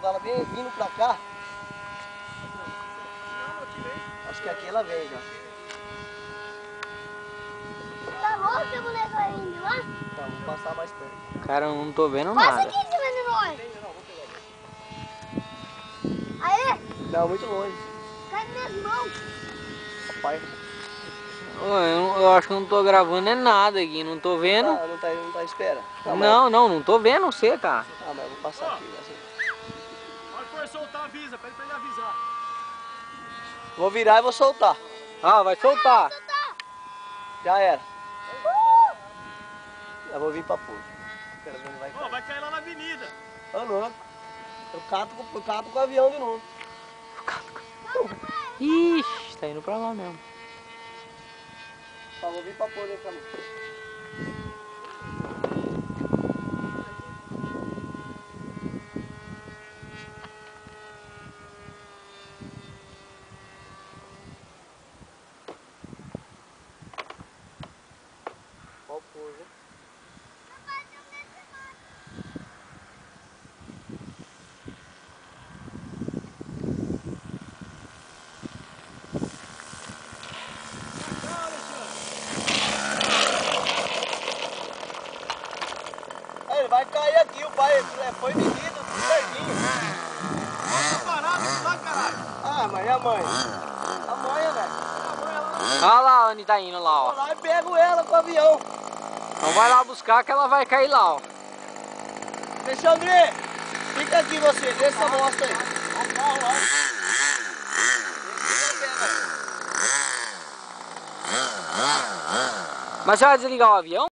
jogar ela bem vindo pra cá. Acho que aqui ela vem já. Tá louco, seu boneco vai vir de lá? Tá, vamos passar mais perto. Cara, eu não tô vendo Passa nada. aqui em cima de nós. Aê, Não, muito longe. cai nas minhas mãos. Papai. Eu acho que eu não tô gravando é nada aqui, não tô vendo. Não tá à espera. Não tô vendo você, cara. Ah, mas eu vou passar aqui. Assim. Pode for soltar, avisa, pede pra ele avisar. Vou virar e vou soltar. Ah, vai soltar. Já era. Eu vou vir pra pôr. Quero ver onde vai cair. Vai cair lá na avenida. Ô, louco. Eu cato com o avião de novo. Ixi, tá indo pra lá mesmo. Só vou vir pra pôr nessa mão. Ó o pôr, né? Ele vai cair aqui, o pai foi medido, tudo certinho. Tá parado aqui lá, caralho. Ah, mas e a mãe? A mãe, né? Olha lá onde tá indo lá, Vou ó. lá e pego ela com o avião. Então vai lá buscar que ela vai cair lá, ó. Alexandre, fica aqui você, vê essa bosta aí. Olha o carro lá. Mas você vai desligar o avião?